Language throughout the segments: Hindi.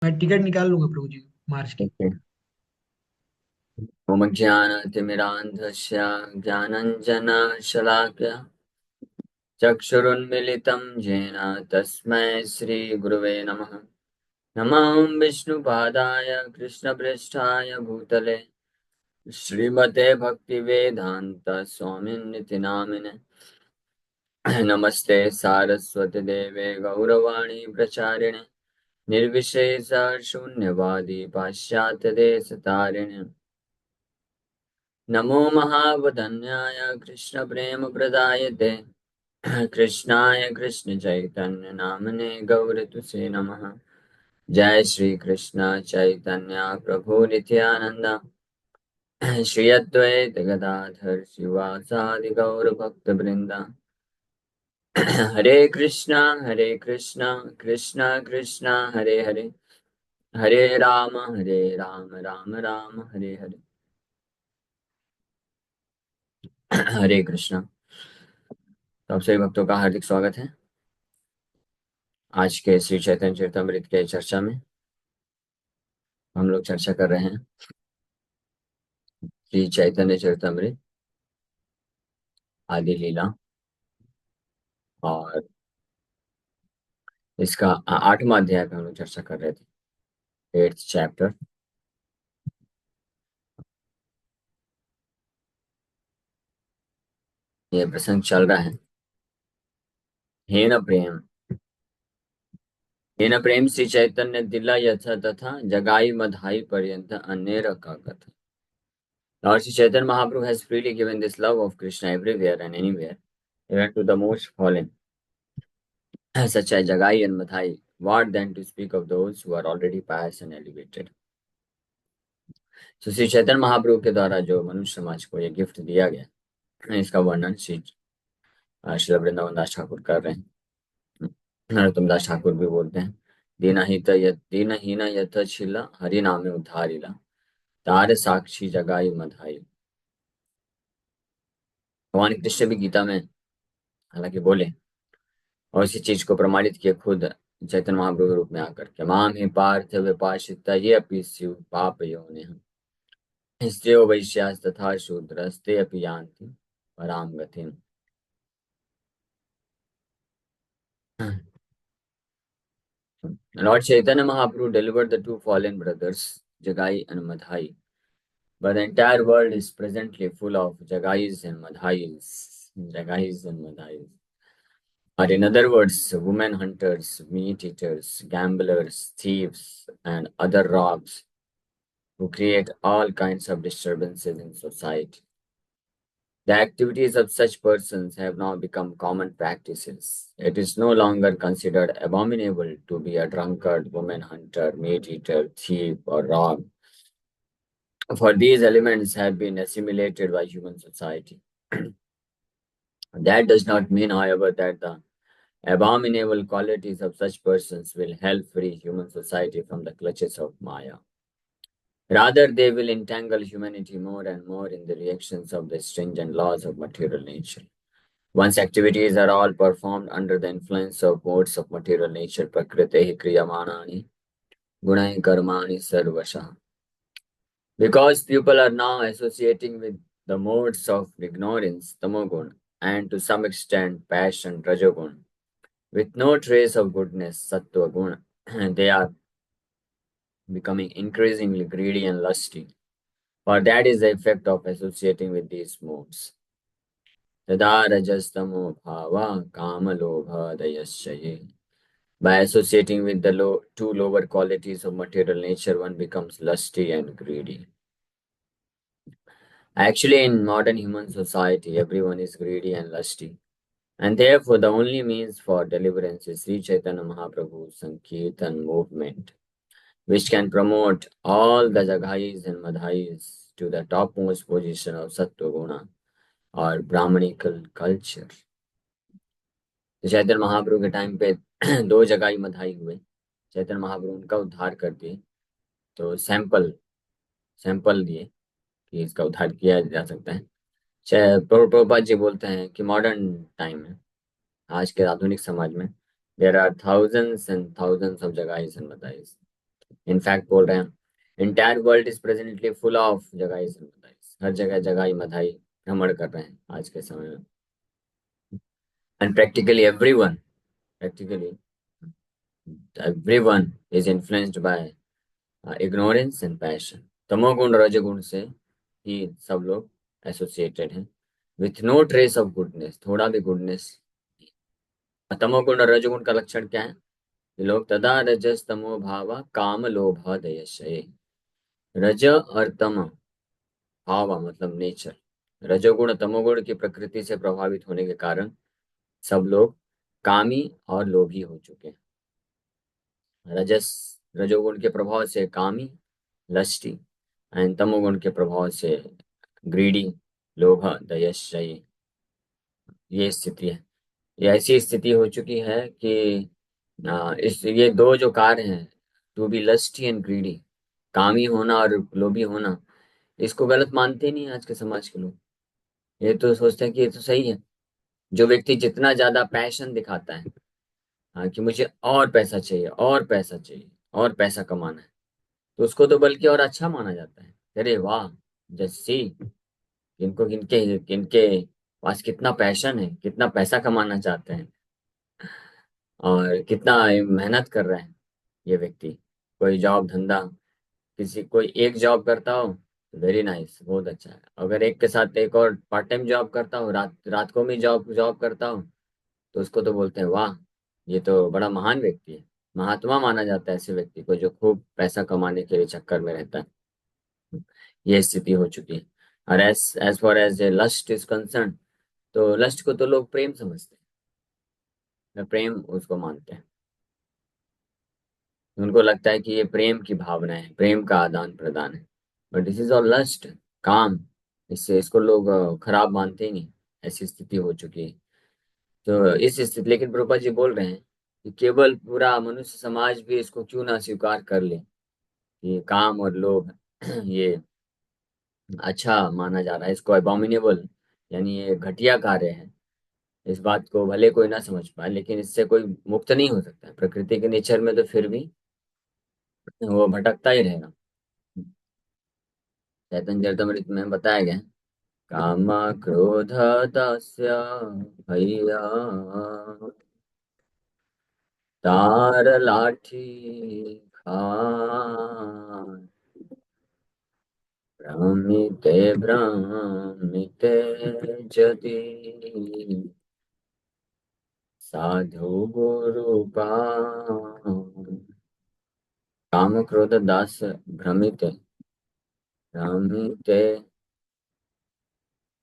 मैं टिकट निकाल लूंगा प्रभु जी मार्च की। ओके। ओम ज्ञानतिमिरान्धस्य ज्ञानञ्जनशलाकया चक्षुरुन्मिलितं येन तस्मै श्रीगुरुवे नमः। नमः विष्णुपादाय कृष्णप्रेष्ठाय भूतले श्रीमते भक्तिवेदान्त स्वामिनिति नामिने। नमस्ते सारस्वती देवे गौरवाणी प्रचारिणे निर्विशेष शून्यवादी पाश्चात्यदेशतारिणे। नमो महावदन्याय कृष्णप्रेमप्रदायते कृष्णाय कृष्णचैतन्य नामने गौरतुसे नमः। जय श्री कृष्ण चैतन्य प्रभु नित्यानंद श्री अद्वैत गदाधर शिवासादि गौर भक्त वृंदा। हरे कृष्णा कृष्णा कृष्णा हरे हरे, हरे राम राम राम हरे हरे। हरे कृष्णा। तो आप सभी भक्तों का हार्दिक स्वागत है आज के श्री चैतन्य चरितमृत के चर्चा में। हम लोग चर्चा कर रहे हैं श्री चैतन्य चरितमृत आदि लीला, और इसका 8वां अध्याय पे हम लोग चर्चा कर रहे थे, 8th चैप्टर। ये प्रसंग चल रहा है। हेन प्रेम हेन प्रेम श्री चैतन्य दिला यथ तथा जगाई मधाई पर्यंत अनेर का कथा। Lord Sri Chaitanya Mahaprabhu has freely given this love of Krishna everywhere and anywhere, even to the most fallen, such as Jagai and Madhai. What then to speak of those who are already pious and elevated? So Shri Chaitanya महाप्रभु के द्वारा जो मनुष्य समाज को ये गिफ्ट दिया गया, इसका वर्णन श्री वृंदावन दास ठाकुर कर रहे हैं। नरोत्तम दास ठाकुर भी बोलते हैं, दीनहीन यथ छिला हरि नामे उद्धारिला तार साक्षी जगाई मधाई। भगवान कृष्ण भी गीता में हालांकि बोले, और इसी चीज को प्रमाणित किए खुद चैतन्य महाप्रभु के रूप में आकर के, माम ही पार्थ विपाशिता ये अपि स्यु पाप योनिः स्त्रियो वैश्यास तथा शूद्रस्ते अपि यान्ति पराम गतिम्। Lord Chaitanya Mahaprabhu delivered the two fallen brothers, Jagai and Madhai, but the entire world is presently full of Jagais and Madhais. Jagais and Madhais. Or in other words, women hunters, meat eaters, gamblers, thieves, and other rogues who create all kinds of disturbances in society. The activities of such persons have now become common practices. It is no longer considered abominable to be a drunkard, woman hunter, meat eater, thief, or rogue, for these elements have been assimilated by human society. That does not mean, however, that the abominable qualities of such persons will help free human society from the clutches of Maya. Rather, they will entangle humanity more and more in the reactions of the stringent laws of material nature. Once activities are all performed under the influence of modes of material nature, prakriti kriyamanani, gunai karmani sarvasha. Because people are now associating with the modes of ignorance, tamogun, and to some extent passion, rajogun, with no trace of goodness, sattva guna, they are becoming increasingly greedy and lusty. For that is the effect of associating with these modes. Tada rajastamo bhava kama lobha dayasya. By associating with the two lower qualities of material nature, one becomes lusty and greedy. Actually, in modern human society, everyone is greedy and lusty. And therefore, the only means for deliverance is Sri Chaitanya Mahaprabhu's Sankirtan movement, which can promote all the Jaghais and Madhais to the topmost position of Sattva Guna or Brahmanical culture. तो चैतन्य महाप्रभु के टाइम पे दो जगाई मधाई हुए, चैतन्य महाप्रभु उनका उद्धार कर दिए। तो सैंपल दिए कि इसका उद्धार किया जा सकता है। प्रभुपाद जी बोलते हैं कि मॉडर्न टाइम में, आज के आधुनिक समाज में, there are thousands and thousands of Jagais and Madhais, in fact बोल रहे हैं entire world is presently full of Jagais and Madhais, हर जगह जगाई मधाई भ्रमण कर रहे हैं आज के समय में। And practically everyone is influenced by ignorance and passion। तमोगुण रजोगुण से ही सब लोग एसोसिएटेड हैं, with no trace of goodness, थोड़ा भी गुडनेस। तमोगुण और रजोगुण का लक्षण क्या है? ये लोग तदा रजस तमो भावा काम लोभ दयशय। रज और तम भाव मतलब नेचर, रजोगुण तमोगुण की प्रकृति से प्रभावित होने के कारण सब लोग कामी और लोभी हो चुके हैं। रजस रजोगुण के प्रभाव से कामी, लस्टी, एंड तमोगुण के प्रभाव से ग्रीडी, लोभ, दयशयी। ये स्थिति है, ये ऐसी स्थिति हो चुकी है कि इस ये दो जो कार्य हैं, to be lusty and greedy, कामी होना और लोभी होना, इसको गलत मानते ही नहीं आज के समाज के लोग। ये तो सोचते हैं कि ये तो सही है। जो व्यक्ति जितना ज्यादा पैशन दिखाता है, कि मुझे और पैसा चाहिए और पैसा चाहिए और पैसा कमाना है, तो उसको तो बल्कि और अच्छा माना जाता है। अरे वाह, जैसी इनको किनके किनके पास कितना पैशन है, कितना पैसा कमाना चाहते हैं और कितना मेहनत कर रहे हैं ये व्यक्ति। कोई जॉब धंधा, किसी कोई एक जॉब करता हो, वेरी नाइस, बहुत अच्छा है। अगर एक के साथ एक और पार्ट टाइम जॉब करता हो, रात रात को भी जॉब जॉब करता हो, तो उसको तो बोलते हैं वाह, ये तो बड़ा महान व्यक्ति है। महात्मा माना जाता है ऐसे व्यक्ति को जो खूब पैसा कमाने के लिए चक्कर में रहता है। ये स्थिति हो चुकी है। और as as far as lust is concern, तो लस्ट को तो लोग प्रेम समझते हैं, प्रेम उसको मानते हैं। उनको लगता है कि ये प्रेम की भावना है, प्रेम का आदान प्रदान है। But this is all lust, काम। इससे इसको लोग खराब मानते ही नहीं। ऐसी स्थिति हो चुकी है। तो इस स्थिति, लेकिन प्रभुपाद जी बोल रहे हैं कि केवल पूरा मनुष्य समाज भी इसको क्यों ना स्वीकार कर ले, ये काम और लोभ ये अच्छा माना जा रहा है, इसको अबॉमिनेबल, यानी ये घटिया कार्य है। इस बात को भले कोई ना समझ पाए, लेकिन इससे कोई मुक्त नहीं हो सकता है। प्रकृति के नेचर में तो फिर भी वो भटकता ही रहेगा। चैतन्य चरितमृत में बताया गया है, काम क्रोध दास्य भैया तार लाठी खान, भ्रमिते भ्रमिते जति साधु गुरु पान। काम क्रोध दास भ्रमित, भ्रमिते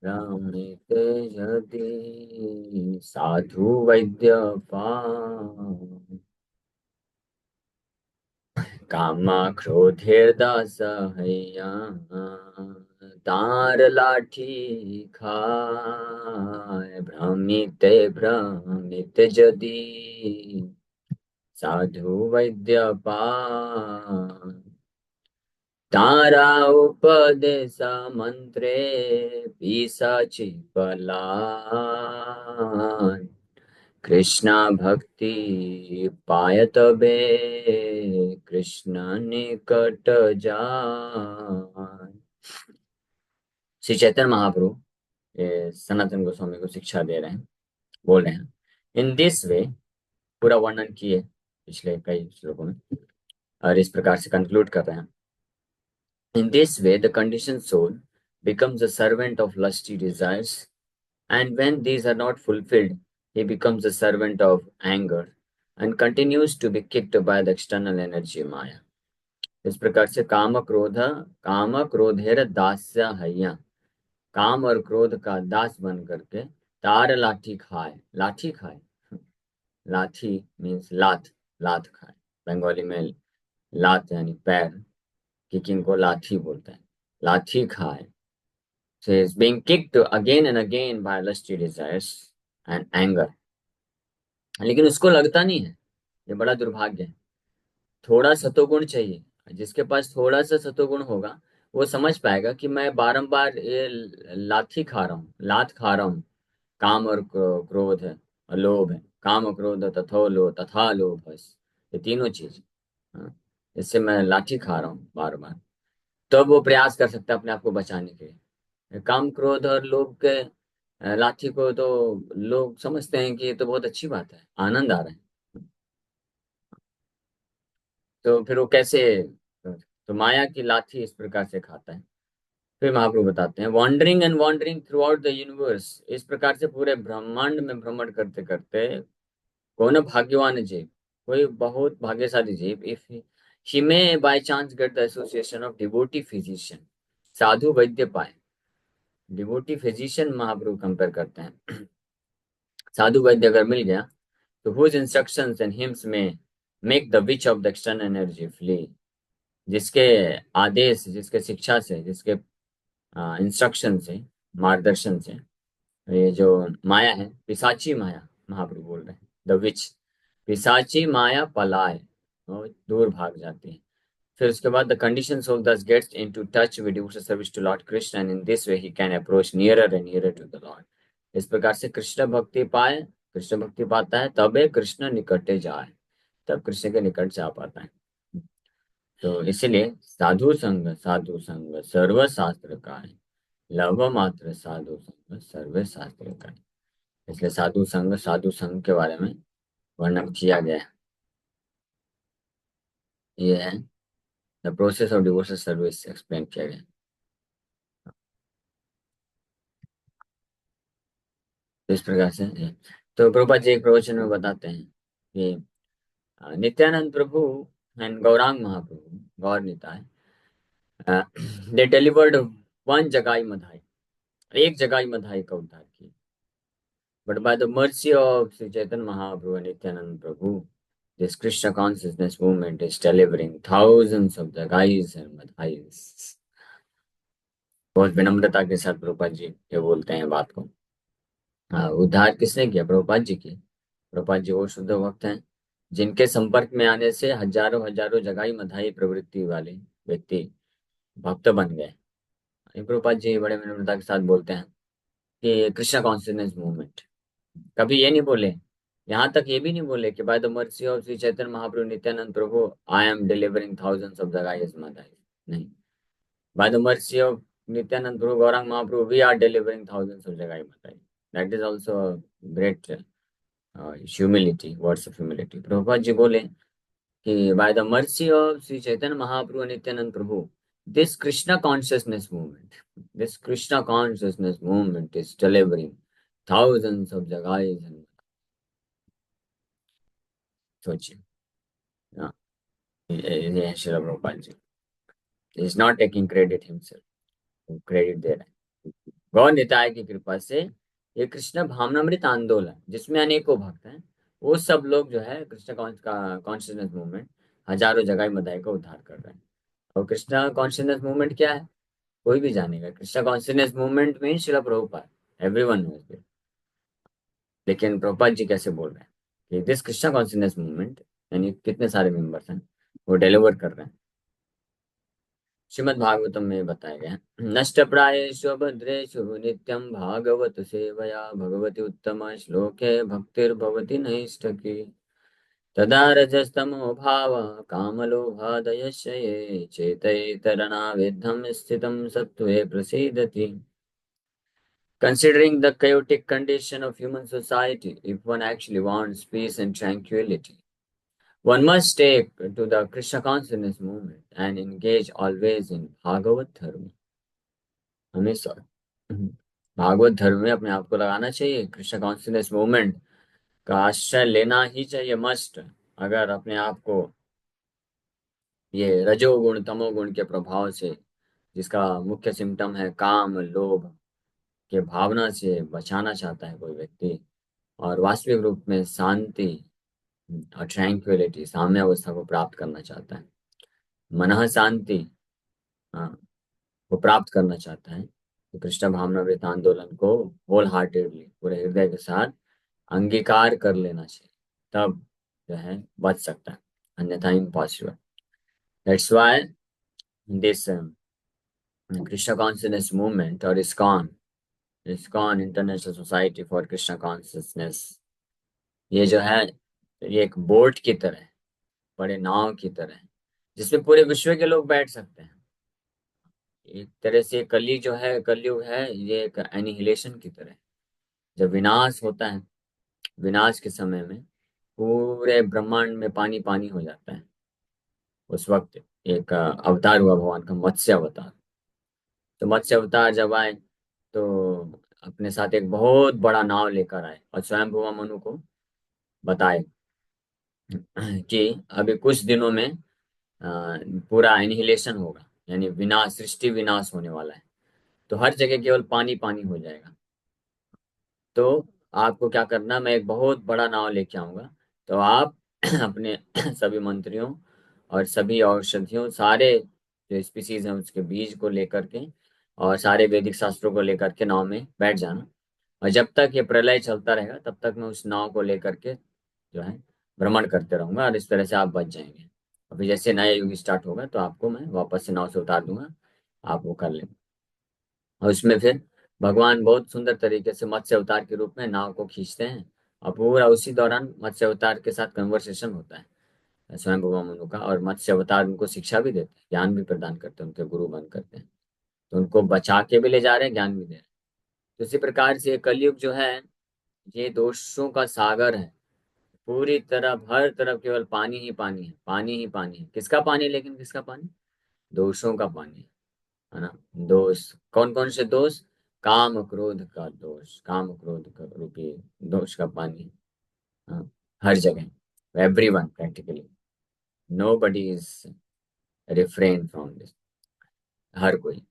भ्रमिते यदि साधु वैद्य पान। काम क्रोधेर्दास हैया तार लाठी खाए, भ्रमिते भ्रमित जदि साधु वैद्य पान। तारा उपदेश मंत्रे पिशाचि पलायन, कृष्णा भक्ति पायत बे कृष्ण निकट जान। श्री चैतन्य महाप्रभु ये सनातन गोस्वामी को शिक्षा दे रहे हैं, बोल रहे हैं इन दिस वे, पूरा वर्णन किए पिछले कई श्लोकों में, और इस प्रकार से कंक्लूड कर रहे हैं। In this way, the conditioned soul becomes a servant of lusty desires, and when these are not fulfilled, he becomes a servant of anger and continues to be kicked by the external energy Maya। इस प्रकार से काम क्रोधेर दास्य हैया, काम और क्रोध का दास बन करके तार लाठी खाए, लाठी खाए, लाठी मीन्स लात, लात खाए। बंगाली में लात यानी पैर, किकिंग को लाठी बोलते हैं, लाठी खाए। So he is being kicked again and again by lusty desires and anger। लेकिन उसको लगता नहीं है, ये बड़ा दुर्भाग्य है। थोड़ा सतोगुण चाहिए, जिसके पास थोड़ा सा सतोगुण होगा वो समझ पाएगा कि मैं बारंबार ये लाठी खा रहा हूँ, लात खा रहा हूँ। काम और क्रोध है और लोभ है, काम और क्रोध तथो लो तथा लोभ, बस ये तीनों चीज। हाँ, इससे मैं लाठी खा रहा हूँ बार बार, तब वो प्रयास कर सकता है अपने आप को बचाने के लिए। काम, क्रोध और लोभ के लाठी को तो लोग समझते हैं कि ये तो बहुत अच्छी बात है, आनंद आ रहा है। तो फिर वो कैसे, तो माया की लाठी इस प्रकार से खाता है। फिर महाप्रभु बताते हैं, wondering and wondering throughout the universe, इस प्रकार से पूरे ब्रह्मांड में भ्रमण करते करते कौन भाग्यवान जीव, कोई बहुत भाग्यशाली जीव, if he may by chance get the association of devotee physician, साधु वैद्य पाए। डिवोटी फिजिशियन महाप्रभु कंपेयर करते हैं, साधु वैद्य अगर मिल गया तो हुज इंस्ट्रक्शंस एंड हिम्स में make the which of the external energy flee, जिसके आदेश, जिसके शिक्षा से, जिसके इंस्ट्रक्शन से, मार्गदर्शन से ये जो माया है, पिशाची माया, महाप्रभु बोल रहे हैं द विच, पिशाची माया पलाय, वो दूर भाग जाती है। फिर उसके बाद the condition of this gets into touch with devotional service to lord Krishna and in this way he can approach nearer and nearer to the lord. इस प्रकार से कृष्ण भक्ति पाए, कृष्ण भक्ति पाता है, तबे कृष्ण निकटे जाए, तब कृष्ण के निकट जा पाता है। तो इसीलिए साधु संग सर्व शास्त्र का है, लव मात्र साधु संग सर्व शास्त्र का है। इसलिए साधु संघ के बारे में वर्णन किया गया है। ये है the process of devotional service explain किया गया है। तो इस प्रकार से है। तो प्रभुपाद जी एक प्रवचन में बताते हैं कि Nityananda Prabhu and Gauranga Mahaprabhu, Gaur Nitai, they delivered one Jagai Madhai, एक जगाई मधाई का उद्धार किया। But by the mercy of Shri Chaitanya Mahaprabhu and Nityananda Prabhu, this Krishna consciousness movement is delivering thousands of jagais and madhais। बहुत विनम्रता के साथ प्रभुपाद जी ये बोलते हैं बात को। उद्धार किसने किया? प्रभुपाद जी की। प्रभुपाद जी वो शुद्ध भक्त हैं जिनके संपर्क में आने से हजारों हजारों जगाई मधाई प्रवृत्ति वाले व्यक्ति भक्त बन गए। ये प्रभुपाद जी बड़े विनम्रता के साथ बोलते हैं कि कृष्णा कॉन्शियसनेस मूवमेंट, कभी ये नहीं बोले, यहाँ तक ये भी नहीं बोले कि bye the mercy of Shri Chaitanya Mahaprabhu Nityanand Prabhu I am delivering thousands of जगाई मधाई। नहीं, by the mercy of Nityanand Prabhu Gaurang Mahaprabhu, we are delivering thousands of Jagai Matai। That is also a great humility, words of humility। Prabhupada ji बोले कि by the mercy of Sri Chaitanya Mahaprabhu and Nityanand Prabhu, this Krishna consciousness movement, this Krishna consciousness movement is delivering thousands of Jagais and सोचिए। हाँ, ये है Srila Prabhupada ji. He is not taking credit himself, credit दे रहे हैं। गौर निताय की कृपा से ये कृष्ण भावनामृत आंदोलन जिसमें अनेकों भक्त हैं, वो सब लोग जो है कृष्ण कॉन्शियसनेस मूवमेंट हजारों जगह मदाई का उद्धार कर रहे हैं। और कृष्ण कॉन्शियसनेस मूवमेंट क्या है? कोई भी जानेगा। कृष्ण कॉन्शियसनेस मूवमेंट में शिला प्रभुपाद, एवरीवन नोज इट। लेकिन प्रभुपाद जी कैसे बोल रहे हैं कि दिस कृष्ण कॉन्शियसनेस मूवमेंट, यानी कितने सारे मेंबर्स हैं वो डिलीवर कर रहे हैं। श्रीमद् भागवतम में बताया गया है, नष्ट प्रायेषु भद्रेषु नित्यं भागवत सेवया भगवती उत्तम श्लोके भक्तिर्भवति नैष्ठकी, तदा रजस्तमो भाव कामलोभादयस्य ये चेतैतरणावेद्धं स्थितं सत्त्वे प्रसीदति। Considering the chaotic condition of human society, if one actually wants peace and tranquility, one must take to the Krishna consciousness movement and engage always in Bhagavad Dharma। हमेशा भागवत धर्म में अपने आप को लगाना चाहिए, कृष्ण कॉन्शियसनेस मूवमेंट का आश्रय लेना ही चाहिए, मस्ट। अगर अपने आप को ये रजोगुण तमोगुण के प्रभाव से, जिसका मुख्य सिम्टम है काम लोभ के भावना से बचाना चाहता है कोई व्यक्ति, और वास्तविक रूप में शांति और ट्रैंक्विलिटी, साम्य अवस्था को प्राप्त करना चाहता है, मनः शांति हाँ, को प्राप्त करना चाहता है, तो कृष्ण भावनामृत आंदोलन को होल हार्टेडली, पूरे हृदय के साथ अंगीकार कर लेना चाहिए, तब जो है बच सकता है, अन्यथा impossible. That's why this Krishna consciousness movement और ISKCON International Society for Krishna Consciousness, ये जो है ये एक बोट की तरह है, बड़े नाव की तरह है, जिसमें पूरे विश्व के लोग बैठ सकते हैं। एक तरह से कली जो है, कलयुग है, ये एक एनिहिलेशन की तरह है। जब विनाश होता है, विनाश के समय में पूरे ब्रह्मांड में पानी पानी हो जाता है। उस वक्त एक अवतार हुआ भगवान का, मत्स्य अवतार। तो मत्स्य अवतार जब आए तो अपने साथ एक बहुत बड़ा नाव लेकर आए और स्वयं भुवा मनु को बताए कि अभी कुछ दिनों में पूरा एनिहिलेशन होगा, यानी विनाश, सृष्टि विनाश होने वाला है। तो हर जगह केवल पानी पानी हो जाएगा। तो आपको क्या करना, मैं एक बहुत बड़ा नाव लेके आऊंगा। तो आप अपने सभी मंत्रियों और सभी औषधियों, सारे जो स्पीसीज हैं उसके बीज को लेकर के और सारे वैदिक शास्त्रों को लेकर के नाव में बैठ जाना। और जब तक ये प्रलय चलता रहेगा तब तक मैं उस नाव को लेकर के जो है भ्रमण करते रहूंगा, और इस तरह से आप बच जाएंगे। अभी जैसे नया युग स्टार्ट होगा तो आपको मैं वापस से नाव से उतार दूंगा, आप वो कर लें। और उसमें फिर भगवान बहुत सुंदर तरीके से मत्स्य अवतार के रूप में नाव को खींचते हैं, और पूरा उसी दौरान मत्स्य अवतार के साथ कन्वर्सेशन होता है स्वयं भगवान मनु का। और मत्स्य अवतार उनको शिक्षा भी देते हैं, ज्ञान भी प्रदान करते हैं, उनके गुरु बन करते हैं। तो उनको बचा के भी ले जा रहे हैं, ज्ञान भी दे रहे हैं। तो इसी प्रकार से ये कलयुग जो है, ये दोषों का सागर है। पूरी तरफ, हर तरफ केवल पानी ही पानी है, पानी ही पानी है। किसका पानी? लेकिन किसका पानी? दोषों का पानी, है ना। दोष कौन कौन से दोष? काम क्रोध का दोष, काम क्रोध का रूपी दोष का पानी। हाँ, हर जगह, everyone practically, nobody is refrain from this, हर कोई।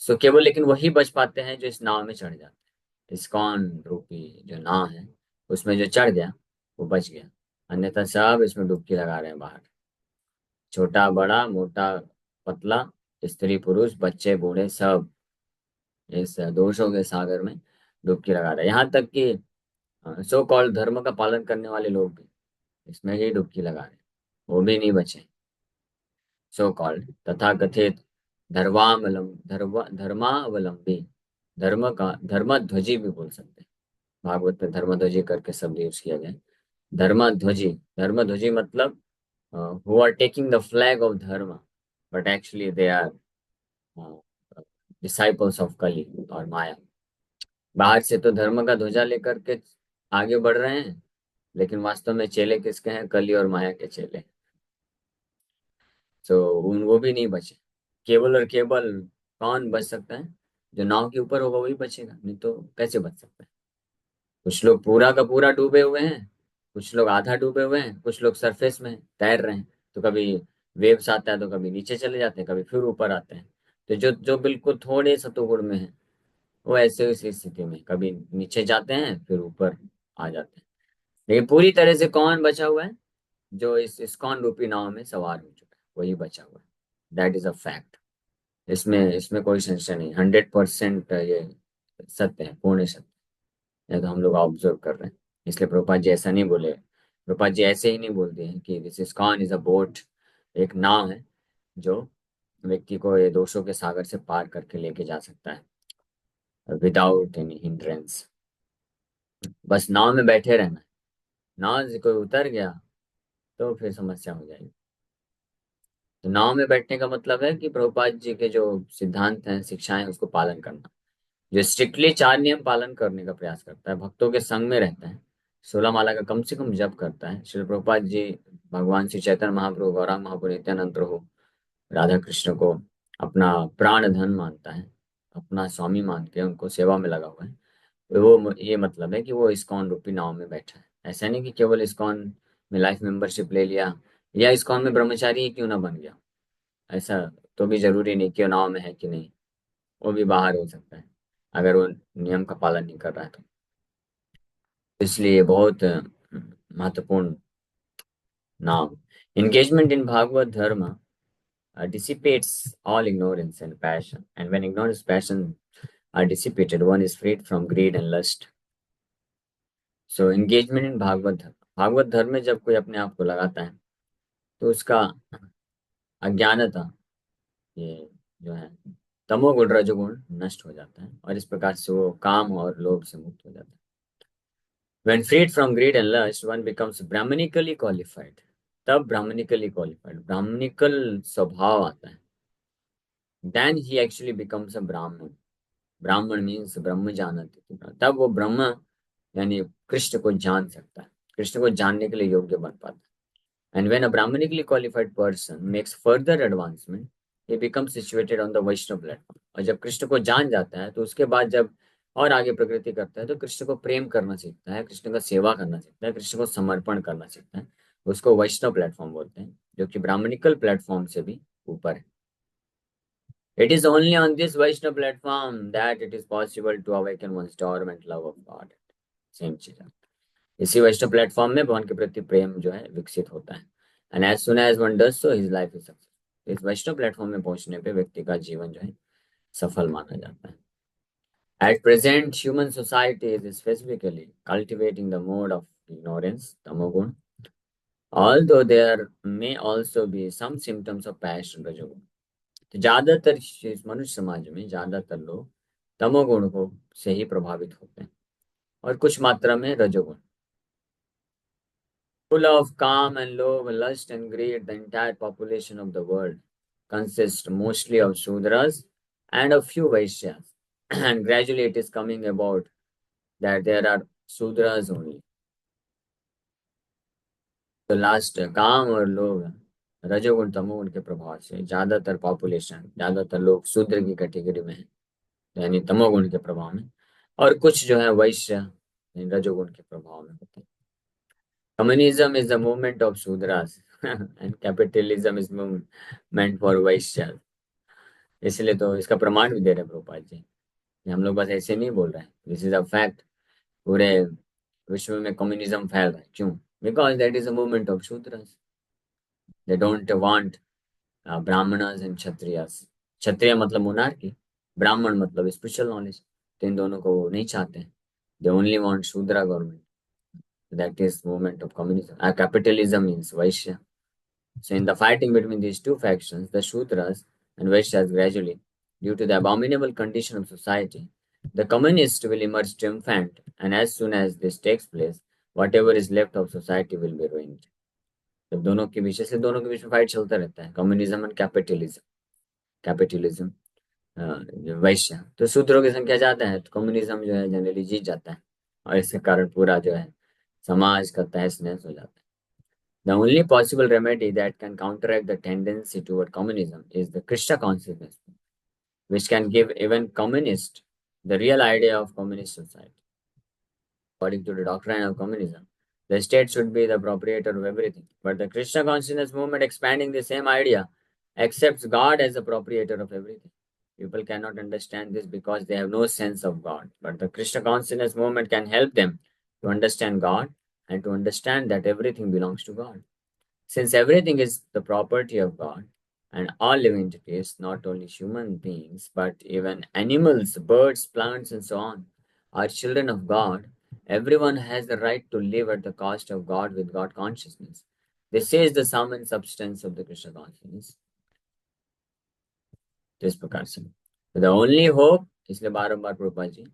सो केवल लेकिन वही बच पाते हैं जो इस नाव में चढ़ जाते हैं। इस्कॉन रूपी जो नाव है उसमें जो चढ़ गया वो बच गया, अन्यथा सब इसमें डुबकी लगा रहे हैं बाहर। छोटा बड़ा, मोटा पतला, स्त्री पुरुष, बच्चे बूढ़े, सब इस दोषों के सागर में डुबकी लगा रहे हैं। यहाँ तक कि सो कॉल्ड धर्म का पालन करने वाले लोग भी इसमें ही डुबकी लगा रहे हैं, वो भी नहीं बचे। सो कॉल्ड तथा कथित धर्मावलंबी, धर्म का धर्मध्वजी भी बोल सकते हैं। भागवत में धर्मध्वजी करके शब्द यूज किया गया है। धर्मध्वजी, धर्मध्वजी मतलब who are taking the flag of dharma, but actually they are disciples of Kali और माया। बाहर से तो धर्म का ध्वजा लेकर के आगे बढ़ रहे हैं, लेकिन वास्तव में चेले किसके हैं? कली और माया के चेले। तो उन वो भी नहीं बचे। केवल और केवल कौन बच सकता है? जो नाव के ऊपर होगा वही बचेगा, नहीं तो कैसे बच सकता है? कुछ लोग पूरा का पूरा डूबे हुए हैं, कुछ लोग आधा डूबे हुए हैं, कुछ लोग सरफेस में तैर रहे हैं। तो कभी वेव्स आता है तो कभी नीचे चले जाते हैं, कभी फिर ऊपर आते हैं। तो जो जो बिल्कुल थोड़े सतुगुण में है, वो ऐसे उसी स्थिति में कभी नीचे जाते हैं फिर ऊपर आ जाते हैं। लेकिन पूरी तरह से कौन बचा हुआ है? जो इस इस्कॉन रूपी नाव में सवार हो चुका है वही बचा हुआ है। That is a fact. इसमें इसमें कोई संशय नहीं, 100% ये सत्य है, पूर्ण सत्य है। तो हम लोग ऑब्जर्व कर रहे हैं, इसलिए प्रभुपाद जी ऐसा नहीं बोले। प्रभुपाद जी ऐसे ही नहीं बोलते हैं कि this ISKCON is a boat, एक नाव है जो व्यक्ति को ये दोषों के सागर से पार करके लेके जा सकता है विदाउट एनी हिंड्रेंस। बस नाव में बैठे रहना है। नाव से कोई उतर गया तो फिर समस्या हो जाएगी। तो नाव में बैठने का मतलब है कि प्रभुपाद जी के जो सिद्धांत हैं, शिक्षाएं, उसको पालन करना। जो स्ट्रिक्टली 4 नियम पालन करने का प्रयास करता है, भक्तों के संग में रहता है, 16 माला का कम से कम जप करता है। श्री प्रभुपाद जी भगवान श्री चैतन्य महाप्रभु, गौरांग महाप्रभु, नित्यानंद प्रभु, राधा कृष्ण को अपना प्राण धन मानता है, अपना स्वामी मान के उनको सेवा में लगा हुआ है। वो ये मतलब है कि वो इस्कॉन रूपी नाव में बैठा है। ऐसा नहीं कि केवल इस्कॉन में लाइफ मेंबरशिप ले लिया या इस्कॉन में ब्रह्मचारी ही क्यों ना बन गया, ऐसा तो भी जरूरी नहीं कि वो नाव में है कि नहीं, वो भी बाहर हो सकता है अगर वो नियम का पालन नहीं कर रहा है तो। इसलिए बहुत महत्वपूर्ण नाम। एंगेजमेंट इन भागवत धर्म dissipates all ignorance and passion, and when ignorance passion are dissipated, one is freed from greed and lust. So engagement in Bhagavat dharma, Bhagavat धर्म में जब कोई अपने आप को लगाता है तो उसका अज्ञानता, ये जो है तमोगुण रजोगुण नष्ट हो जाता है, और इस प्रकार से वो काम और लोभ से मुक्त हो जाता है। When freed from greed and lust, one becomes brahmanically qualified. तब ब्राह्मणिकली क्वालिफाइड, ब्राह्मणिकल स्वभाव आता है, then he actually becomes a Brahmin. Brahmin means ब्रह्म जानती, तब वो ब्रह्म यानी कृष्ण को जान सकता है, कृष्ण को जानने के लिए योग्य बन पाता है। And when a Brahmanically qualified person makes further advancement, he becomes situated on the Vaishnava platform. और जब कृष्ण को जान जाता है तो उसके बाद जब और आगे प्रगति करता है तो कृष्ण को प्रेम करना सीखता है, कृष्ण का सेवा करना सीखता है, कृष्ण को समर्पण करना सीखता है। उसको वैष्णव प्लेटफॉर्म बोलते हैं, जो कि ब्राह्मणिकल प्लेटफॉर्म से भी ऊपर है। It is only on this Vaishnava platform that it is possible to awaken one's dormant love of God. Same चीज है। इसी वैष्णव प्लेटफॉर्म में भगवान के प्रति प्रेम जो है विकसित होता है। And as soon as one does so his life is success. इस वैष्णव प्लेटफॉर्म में पहुंचने पे व्यक्ति का जीवन जो है सफल माना जाता है। At present human society is specifically cultivating the mode of ignorance, तमोगुण, although there may also be some symptoms of passion, रजोगुण। तो ज्यादातर इस मनुष्य समाज में ज्यादातर लोग तमोगुण को से ही प्रभावित होते हैं और कुछ मात्रा में रजोगुण। Full of calm and love, lust and greed, the entire population of the world consists mostly of Shudras and a few Vaishyas. And gradually it is coming about that there are Shudras only. तो लास्ट काम और लोग रजोगुण तमोगुण के प्रभाव से ज्यादातर पॉपुलेशन, ज्यादातर लोग शूद्र की कैटेगरी में है, यानी तमोगुण के प्रभाव में, और कुछ जो है वैश्य रजोगुण के प्रभाव में होते हैं। Communism is the movement of Shudras and capitalism is movement for Vaishyas. इसलिए तो इसका प्रमाण भी दे रहे हैं प्रभुपाद जी, हम लोग बस ऐसे नहीं बोल रहे हैं, दिस इज अ फैक्ट। पूरे विश्व में कम्युनिज्म फैल रहा है, क्यों? Because that is a movement of shudras. They don't want brahmanas and kshatriyas. क्षत्रिय मतलब मोनार्की, ब्राह्मण मतलब स्पिरिचुअल नॉलेज, तो इन दोनों को वो नहीं चाहते हैं। They only want shudra government, that is movement of communism. Capitalism means vaishya. So in the fighting between these two factions, the Shudras and Vaishyas gradually, due to the abominable condition of society, the communists will emerge triumphant, and as soon as this takes place, whatever is left of society will be ruined. जब दोनों के बीच, इसलिए दोनों के बीच में फाइट चलता रहता है, कम्युनिज्म एंड कैपिटलिज्म। कैपिटलिज्म वैश्य, तो शूद्रों की संख्या ज्यादा है तो कम्युनिज्म जो है जनरली जीत जाता है, और इसके कारण पूरा जो है समाज का तहस नहस हो जाता है। The only possible remedy that can counteract the tendency toward communism is the Krishna consciousness, which can give even communists the real idea of communist society. According to the doctrine of communism, the state should be the proprietor of everything. But the Krishna consciousness movement, expanding the same idea, accepts God as the proprietor of everything. People cannot understand this because they have no sense of God. But the Krishna consciousness movement can help them to understand God and to understand that everything belongs to God. Since everything is the property of God, and all living entities, not only human beings, but even animals, birds, plants, and so on, are children of God, everyone has the right to live at the cost of God with God consciousness. This is the sum and substance of the Krishna consciousness. इस प्रकार से द ओनली होप, इसलिए बारंबार प्रभुपाद जी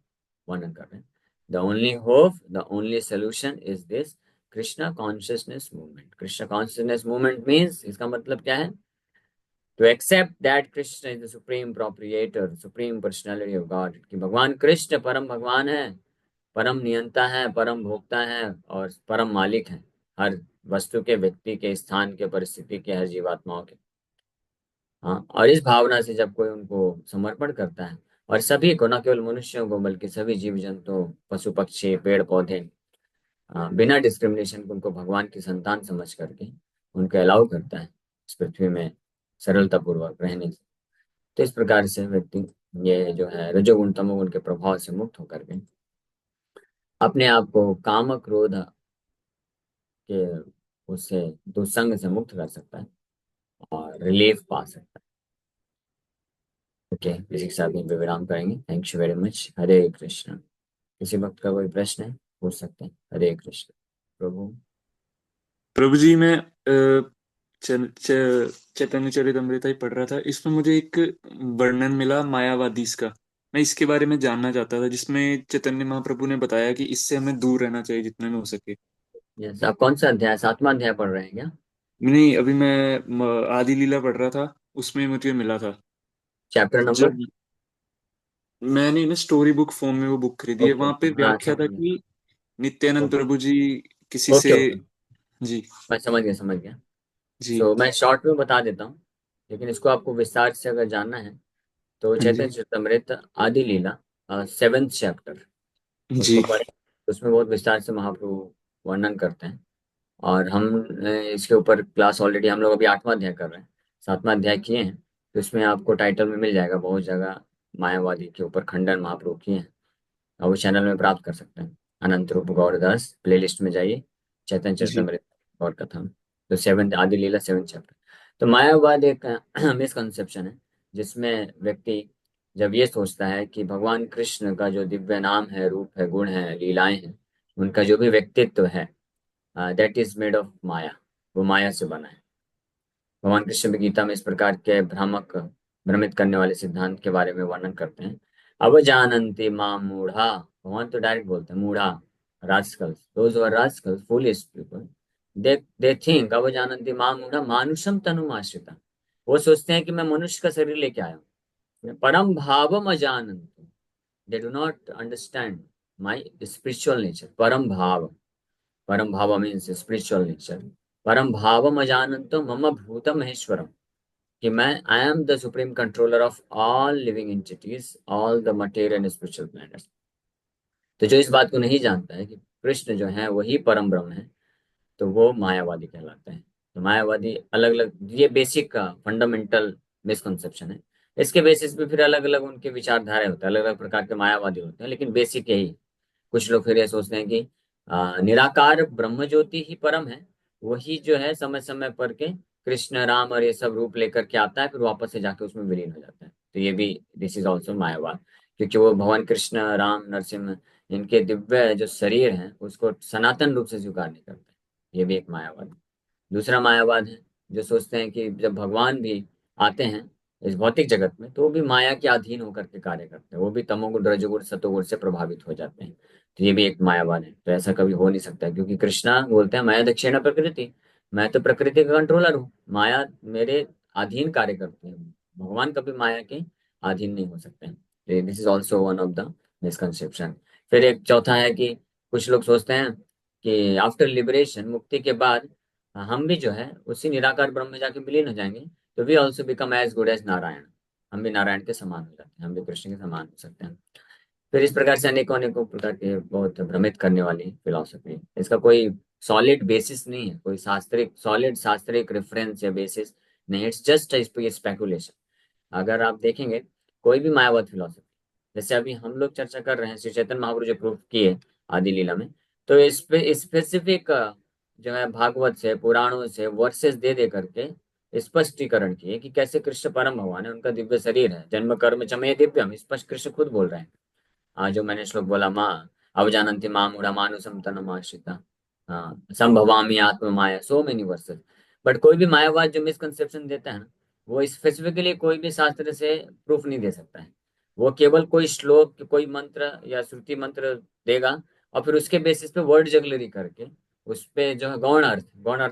वर्णन कर रहे हैं, the only hope, the only solution is this Krishna consciousness movement. Krishna consciousness movement means, इसका मतलब क्या है? To accept that Krishna is the supreme proprietor, supreme personality of God, कि भगवान कृष्ण परम भगवान है, परम नियंता है, परम भोक्ता है और परम मालिक है हर वस्तु के, व्यक्ति के, स्थान के, परिस्थिति के, हर जीवात्माओं के। हाँ, और इस भावना से जब कोई उनको समर्पण करता है, और सभी को, न केवल मनुष्यों को बल्कि सभी जीव जंतु, पशु पक्षी, पेड़ पौधे, बिना डिस्क्रिमिनेशन को उनको भगवान की संतान समझ करके उनको अलाउ करता है इस पृथ्वी में सरलता पूर्वक रहने से, तो इस प्रकार से व्यक्ति ये जो है रजोगुण तमोगुण के प्रभाव से मुक्त होकर के अपने आप को काम क्रोध के उससे दुसंग से मुक्त कर सकता है और रिलीफ पा सकता है। ओके, इसी के साथ यहीं पे विराम करेंगे। Thank you very much. Hare Krishna. किसी वक्त का कोई प्रश्न है पूछ सकते हैं। हरे कृष्ण। प्रभु प्रभु जी, मैं चैतन्य चरितमृत ही पढ़ रहा था, इसमें मुझे एक वर्णन मिला मायावादीस का। मैं इसके बारे में जानना चाहता था, जिसमें चैतन्य महाप्रभु ने बताया कि इससे हमें दूर रहना चाहिए जितना में हो सके। यस, आप कौन सा अध्याय, 7वां अध्याय पढ़ रहे हैं क्या? नहीं, अभी मैं आदि लीला पढ़ रहा था, उसमें मुझे मिला था। Chapter number? जब मैंने ना स्टोरी बुक फॉर्म में वो बुक खरीदी है, ओके, वहां पे हाँ व्याख्या था समझ गया। कि नित्यानंद ओके प्रभु जी किसी ओके से। ओके, जी। मैं समझ गया समझ गया। जी। सो मैं शॉर्ट में बता देता हूँ, लेकिन इसको आपको विस्तार से अगर जानना है तो हाँ चैतन्य जी। चरितमृत आदि लीला 7th चैप्टर, जी। उसको पढ़े। उसमें बहुत विस्तार से महाप्रभु वर्णन करते हैं। और हम इसके ऊपर क्लास ऑलरेडी हम लोग अभी 8वां अध्याय कर रहे हैं, 7वां अध्याय किए हैं। तो इसमें आपको टाइटल में मिल जाएगा, बहुत जगह मायावादी के ऊपर खंडन महाप्रभु किए हैं, और वो चैनल में प्राप्त कर सकते हैं। अनंत रूप गौरदास प्लेलिस्ट में जाइए, चैतन्य जी। चरितमृत गौर कथा। तो 7th आदि लीला 7th चैप्टर। तो मायावाद एक मिसकंसेप्शन है, जिसमें व्यक्ति जब ये सोचता है कि भगवान कृष्ण का जो दिव्य नाम है, रूप है, गुण है, लीलाएं हैं, उनका जो भी व्यक्तित्व है, दैट इज मेड ऑफ माया, वो माया से बना है। भगवान कृष्ण भी गीता में इस प्रकार के भ्रामक, भ्रमित करने वाले सिद्धांत के बारे में वर्णन करते हैं। अवजानन्ति मां मूढ़ा, भगवान तो डायरेक्ट बोलते हैं मूढ़ा, rascals, those who are rascals, foolish people, they think अवजानन्ति मां मूढ़ा मानुषम तनुम आश्रिता। वो सोचते हैं कि मैं मनुष्य का शरीर लेके आया हूँ। परम भावम अजानन्ति, they do not understand my spiritual nature. परम भाव, परम भाव मीन्स स्पिरिचुअल नेचर। परम भावम अजानन्तो मम भूत महेश्वरम, कि मैं I am the supreme controller of all living entities, all the material and spiritual planets. तो जो इस बात को नहीं जानता है कि कृष्ण जो है वही परम ब्रह्म है, तो वो मायावादी कहलाता है। तो मायावादी अलग अलग, ये बेसिक का फंडामेंटल मिसकंसेप्शन है। इसके बेसिस पे फिर अलग अलग उनके विचारधारा होते हैं, अलग अलग प्रकार के मायावादी होते हैं, लेकिन बेसिक यही। कुछ लोग फिर ये सोचते हैं कि निराकार ब्रह्म ज्योति ही परम है, वही जो है समय समय पर के कृष्ण राम और ये सब रूप लेकर के आता है, फिर वापस से जाके उसमें विलीन हो जाता है। तो ये भी दिस इज ऑल्सो मायावाद, क्योंकि वो भगवान कृष्ण राम नरसिंह इनके दिव्य जो शरीर हैं उसको सनातन रूप से स्वीकार नहीं करते। ये भी एक मायावाद है। दूसरा मायावाद है, जो सोचते हैं कि जब भगवान भी आते हैं इस भौतिक जगत में, तो वो भी माया के अधीन होकर के कार्य करते हैं, वो भी तमोगुण रजोगुण सतोगुण से प्रभावित हो जाते हैं। तो ये भी एक मायावाद है। तो ऐसा कभी हो नहीं सकता, क्योंकि कृष्णा बोलते हैं माया दक्षिणा प्रकृति, मैं तो प्रकृति का कंट्रोलर हूँ, माया मेरे अधीन कार्य करती है। भगवान कभी माया के अधीन नहीं हो सकते हैं। This is also one of the misconception. फिर एक चौथा है कि कुछ लोग सोचते हैं कि आफ्टर लिबरेशन, मुक्ति के बाद हम भी जो है उसी निराकार ब्रह्म में जाके विलीन हो जाएंगे, तो we also become as good as Narayan. हम भी नारायण के समान हो जाते हैं, हम भी कृष्ण के समान हो सकते हैं। फिर इस प्रकार से अनेकों अनेकों प्रकार के बहुत भ्रमित करने वाली फिलॉसफी है। इसका कोई सॉलिड बेसिस नहीं है, कोई शास्त्रिक सॉलिड शास्त्रिक रेफरेंस या बेसिस नहीं, इट्स जस्ट स्पेकुलेशन। अगर आप देखेंगे कोई भी मायावत फिलॉसफी, जैसे अभी हम लोग चर्चा कर रहे हैं श्री चैतन्य महाप्रभु जो प्रूफ किए आदि लीला में, तो इस पे स्पेसिफिक जो है भागवत से पुराणों से वर्सेस दे दे करके स्पष्टीकरण किए कि कैसे कृष्ण परम भगवान है, उनका दिव्य शरीर है, जन्म कर्म चमय दिव्यम, स्पष्ट कृष्ण खुद बोल रहे हैं। जो मैंने श्लोक बोला, माँ अवजानन्ति मां मूढ़ा मानुषम तनुम आश्रिता, हाँ संभवामि आत्म माया, सो मेनी वर्सेस। बट कोई भी मायावाद जो मिसकंसेप्शन देता है ना, वो स्पेसिफिकली कोई भी शास्त्र से प्रूफ नहीं दे सकता है। वो केवल कोई श्लोक, कोई मंत्र या श्रुति मंत्र देगा, और फिर उसके बेसिस पे वर्ड जगलरी करके उस पे जो है गौण अर्थ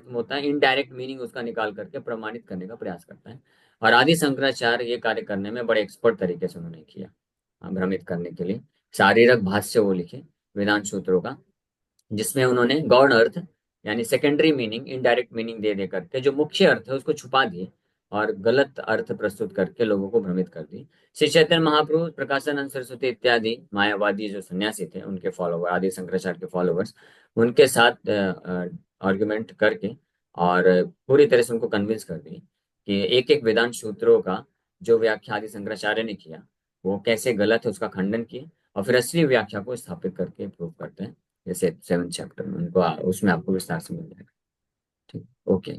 में होता है इनडायरेक्ट मीनिंग उसका निकाल करके प्रमाणित करने का प्रयास करता है। और आदि शंकराचार्य ये कार्य करने में बड़े एक्सपर्ट तरीके से उन्होंने किया, भ्रमित करने के लिए शारीरक भाष्य वो लिखे वेदांत सूत्रों का, जिसमें उन्होंने गौण अर्थ यानी सेकेंडरी मीनिंग, इनडायरेक्ट मीनिंग दे दे करके जो मुख्य अर्थ है उसको छुपा दिए, और गलत अर्थ प्रस्तुत करके लोगों को भ्रमित कर दी। श्री चैतन्य महाप्रभु, प्रकाशानंद सरस्वती इत्यादि मायावादी जो सन्यासी थे, उनके फॉलोवर, आदि शंकराचार्य के फॉलोवर्स, उनके साथ आर्ग्यूमेंट करके और पूरी तरह से उनको कन्विंस कर दिए कि एक एक वेदांत सूत्रों का जो व्याख्या आदि शंकराचार्य ने किया वो कैसे गलत है, उसका खंडन किए, और फिर असली व्याख्या को स्थापित करके प्रूव करते हैं। जैसे 7th चैप्टर में उनको उसमें आपको विस्तार से मिल जाएगा। ठीक, ओके।